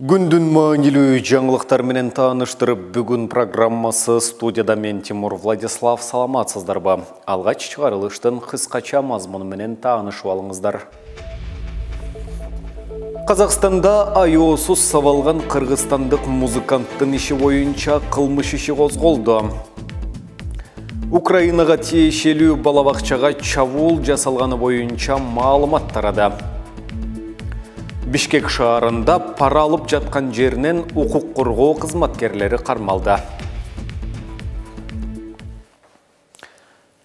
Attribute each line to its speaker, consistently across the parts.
Speaker 1: Күндүн маанилүү жаңылыктар менен тааныштырып, бүгүн программасы студияда мен Тимур Владислав. Саламатсыздарбы? Алгач чыгарылыштын кыскача мазмуну менен таанышып алыңыздар. Казакстанда айоосуз сабалган кыргызстандык музыканттын иши боюнча кылмыш иши козголду. Украинага тиешелүү балабакчага чабуул жасалганы боюнча маалымат тарады. Бишкек шаарында пара алып жаткан жеринен укук коргоо кызматкерлери кармалды.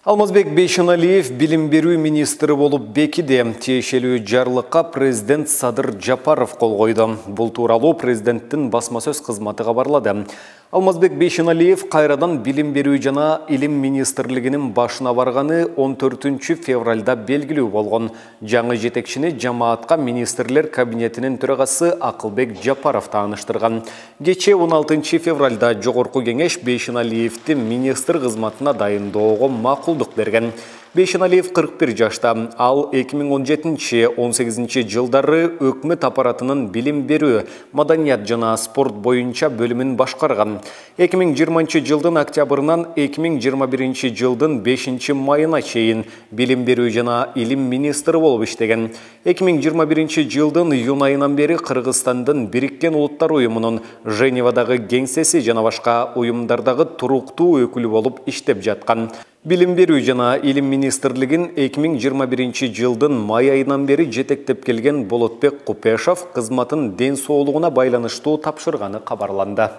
Speaker 1: Алмазбек Бейшеналиев билим берүү министри болуп бекиди. Тиешелүү жарлыкка президент Садыр Жапаров кол койду. Бул тууралуу президенттин басма сөз кызматы кабарлады. Алмазбек Бейшеналиев кайрадан билим берүү жана илим министрлигинин башына барганы 14 февралда белгилүү болгон. Жаңы жетекчини жамаатка министрлер кабинетинин төрагасы Акылбек Жапаров тааныштырган. Кечээ 16 февралда жогорку кеңеш Бейшеналиевди министр кызматына дайындоого макулдук берген. Бейшеналиев 41 жашта. Ал 2017-18 жылдары өкмөт аппаратынын билим берүү, маданият жана спорт боюнча бөлүмүн башкарган. 2020 жылдын октябрынан 2021 жылдын 5 майына чейин билим берүү жана илим министри болуп иштеген. 2021 жылдын июнь айынан бери Кыргызстандын Бириккен Улуттар уюмунун Женевадагы кеңсеси жана башка уюмдардагы туруктуу өкүлү болуп иштеп жаткан. Билим берүү жана илим министрлигин 2021 жылдын май айынан бери жетектеп келген Болотбек Купешов кызматын ден соолугуна байланыштуу тапшырганы кабарланды.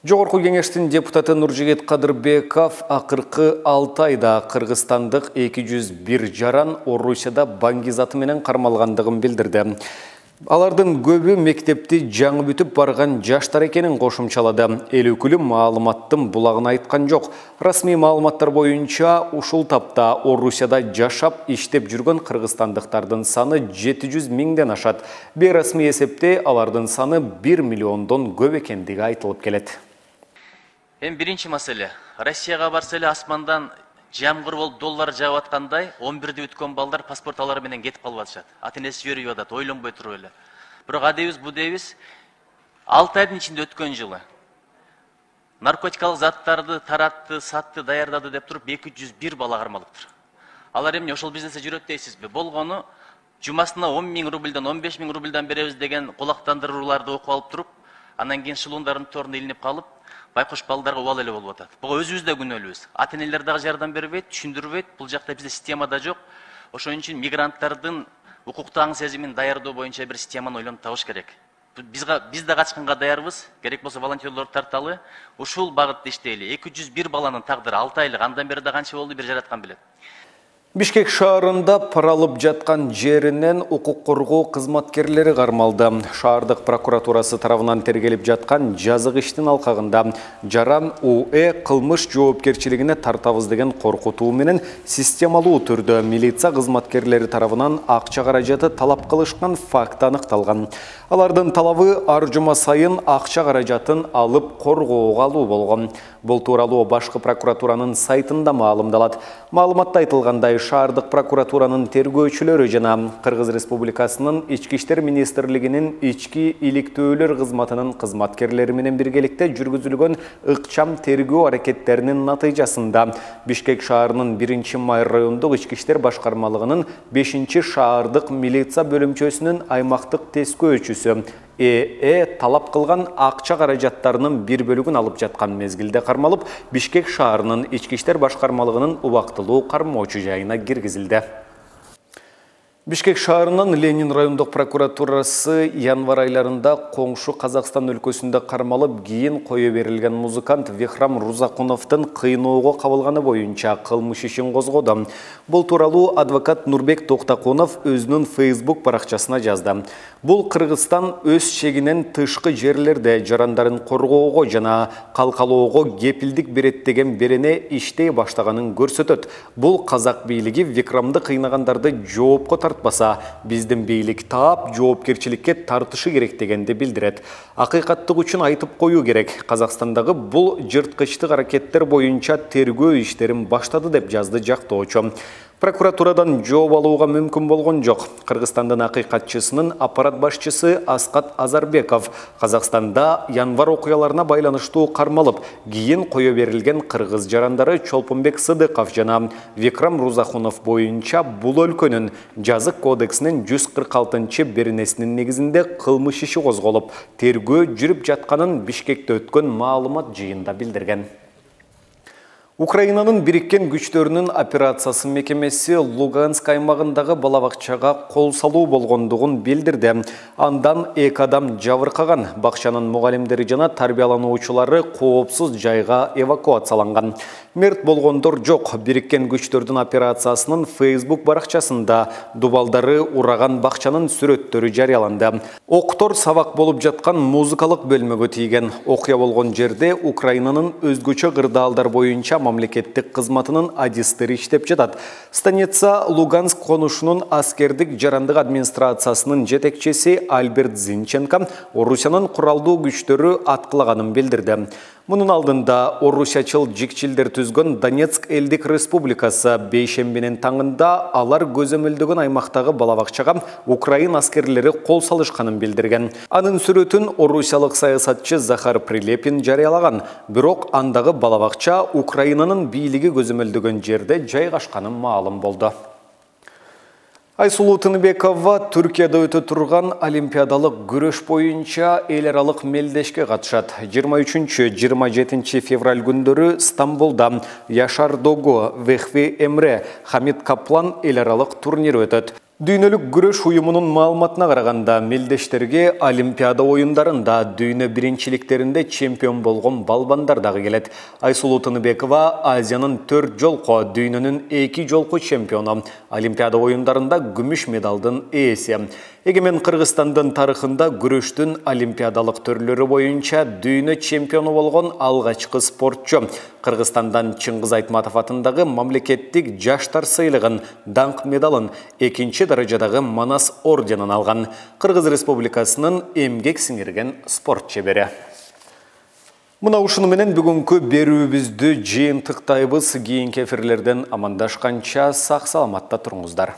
Speaker 1: Жогорку кеңештин депутаты Нуржигит Кадырбеков акыркы 6 айда кыргызстандык 201 жаран Орусияда баңгизаты менен кармалгандыгын билдирди. Алардын көбү мектепти жаңы бүтүп барган жаштар экенин кошумчалады. Эл өкүлү маалыматтын булагын айткан жок. Расмий маалыматтар боюнча ушул тапта Орусияда жашап иштеп жүргөн кыргызстандыктардын саны 700 миңден ашат. Бейрасмий эсепте алардын саны 1 миллиондон көп экендиги айтылып келет.
Speaker 2: Биринчи маселе. Россияга барса эле асмандан жамгыр болуп доллар жаап аткандай 11-де өткөн балдар паспорталары менен кетип калып атышат. Ата-энеси жиберип атат, ойлонбой туруп эле. Бирок адебиз бу дебиз 6 айдын ичинде өткөн жылы наркотикалык заттарды таратты, сатты, даярдады деп туруп 201 бала кармалыптыр. Алар эмне ошол бизнесте жүрөт дейсизби? Болгону жумасына 10 000 рубльдан 15 000 рубльдан беребиз деген кулактандырууларды окуп алып туруп, анан кийин шылуундардын торуна илинип калып, байкуш балдарга убал эле болуп атат. Буга өзүбүз да күнөөлүүбүз. Ата-энелер дагы жардам бербейт, түшүндүрбөйт. Бул жакта бизде системада жок. Ошон үчүн мигранттардын укуктуу аң сезимин даярдоо боюнча бир системаны ойлонуп табыш керек. Биз да качканга даярбыз. Керек болсо волонтерлорду тарталы. Ушул багытта иштейли. 201 баланын тагдыры 6 айлык. Андан бери да канча болду, бир жараткан билет.
Speaker 1: Бишкек шаарында пара алып жаткан жеринен укук коргоо кызматкерлери кармалды. Шаардык прокуратурасы тарабынан тергелип жаткан жазык иштин алкагында жаран УЭ кылмыш жоопкерчилигине тартабыз деген коркутуу менен системалуу түрдө милиция кызматкерлери тарабынан акча каражаты талап кылышкан факт аныкталган. Алардын талабы ар жума сайын акча каражатын алып коргоого алуу болгон. Бул тууралуу башкы прокуратуранын сайтында маалымдалат. Маалыматта айтылгандай, шаардык прокуратуранын тергөөчүлөрү жана Кыргыз Республикасынын Ички иштер министрлигинин ички иликтөөлөр кызматынын кызматкерлери менен биргеликте жүргүзүлгөн ыкчам тергөө аракеттеринин натыйжасында Бишкек шаарынын 1-Май райондук ички иштер башкармалыгынын 5-шаардык милиция бөлүмчөсүнүн аймактык тескөөчүсү талап кылган акча каражаттарынын бир бөлүгүн алып жаткан мезгилде кармалып, Бишкек шаарынын ички иштер башкармалыгынын убактылуу кармоочу жайына киргизилди. Бишкек шаарынын Ленин райондук прокуратурасы январ айларында коңшу Казакстан өлкөсүндө кармалып, кийин кое берилген музыкант Вихрам Рузакуновдун кыйноого кабылганы боюнча кылмыш ишин козгоду. Бул тууралуу адвокат Нурбек Токтакунов өзүнүн Facebook баракчасына жазды. Бул Кыргызстан өз чегинен тышкы жерлерде жарандарын коргоого жана калкалоого кепилдик берет деген берене иштей баштаганын көрсөтөт. Бул казак бийлиги Викрамды кыйнагандарды жоопко тартпаса, биздин бийлик таап жоопкерчиликке тартышы керек дегенди билдирет. Акыйкаттык үчүн айтып коюу керек. Казакстандагы бул жырткычтык аракеттер боюнча тергөө иштерин баштады деп жазды жактоочу. Прокуратурадан жооп алууга мүмкүн болгон жок. Кыргызстандын акыйкатчысынын аппарат башчысы Асқат Азарбеков Казакстанда январ окуяларына байланыштуу кармалып, кийин кое берилген кыргыз жарандары Чолпонбек Сыдыков жана Викрам Рузахунов боюнча бул өлкөнүн жазык кодексинин 146-беренесинин негизинде кылмыш иши козголуп, тергөө жүрүп жатканын Бишкекте өткөн маалымат жыйында билдирген. Украинанын бириккен күчтөрүнүн операциясы мекемеси Луганск аймагындагы балабакчага кол салуу болгондугун билдирди. Андан 2 адам жабыркаган, бакчанын мугалимдери жана тарбиялануучулары коопсуз жайга эвакуацияланган. Мерт болгондор жок. Бириккен күчтөрдүн операциясынын Facebook баракчасында дубалдары ураган бакчанын сүрөттөрү жарыяланды. Октор сабак болуп жаткан музыкалык бөлмөгө тийген. Окуя болгон жерде Украинанын өзгөчө кырдаалдар боюнча мамлекеттик кызматынын адистери иштеп жатат. Станица Луганск конушунун аскердик жарандык администрациясынын жетекчиси Альберт Зинченко Орусиянын куралдуу күчтөрү аткылаганын билдирди. Мунун алдында орусячыл жикчилдер түзгөн Донецк элдик республикасы бейшембинин таңында алар көзөмөлдөгөн аймактагы балабакчага Украин аскерлери кол салышканын билдирген. Анын сүрөтүн орусиялык саясатчы Захар Прилепин жарыялаган. Бирок андагы балабакча Украинанын бийлиги көзөмөлдөгөн жерде жайгашканын маалым болду. Айсулуу Тыныбекова Түркияда өтө турган олимпиадалык күрөш боюнча эл аралык мелдешке катышат. 23-27 февраль күндөрү Стамбулда Яшар Дого, Вехви Эмре, Хамид Каплан эл аралык турниры өтөт. Дүйнөлүк күрөш уюмунун маалыматына караганда, мелдештерге олимпиада оюндарында дүйнө биринчиликтеринде чемпион болгон балбандар дагы келет. Айсулуу Тыныбекова Азиянын 4 жолку, дүйнөнүн 2 жолку чемпиону. Олимпиада оюндарында күмүш медалдын ээси. Эгемен Кыргызстандын тарыхында күрөштүн олимпиадалык төрлөрү боюнча дүйнө чемпиону болгон алгачкы спортчу. Кыргызстандан Чыңгыз Айтматов атындагы мамлекеттик жаштар сыйлыгын, даңк медалын, 2-чи даражадагы Манас орденин алган. Кыргыз Республикасынын эмгек сиңирген спорт чебери. Мына ушуну менен бүгүнкү берүүбүздү жыйынтыктайбыз. Кийинки эфирлерден амандашканча сак саламатта туруңуздар.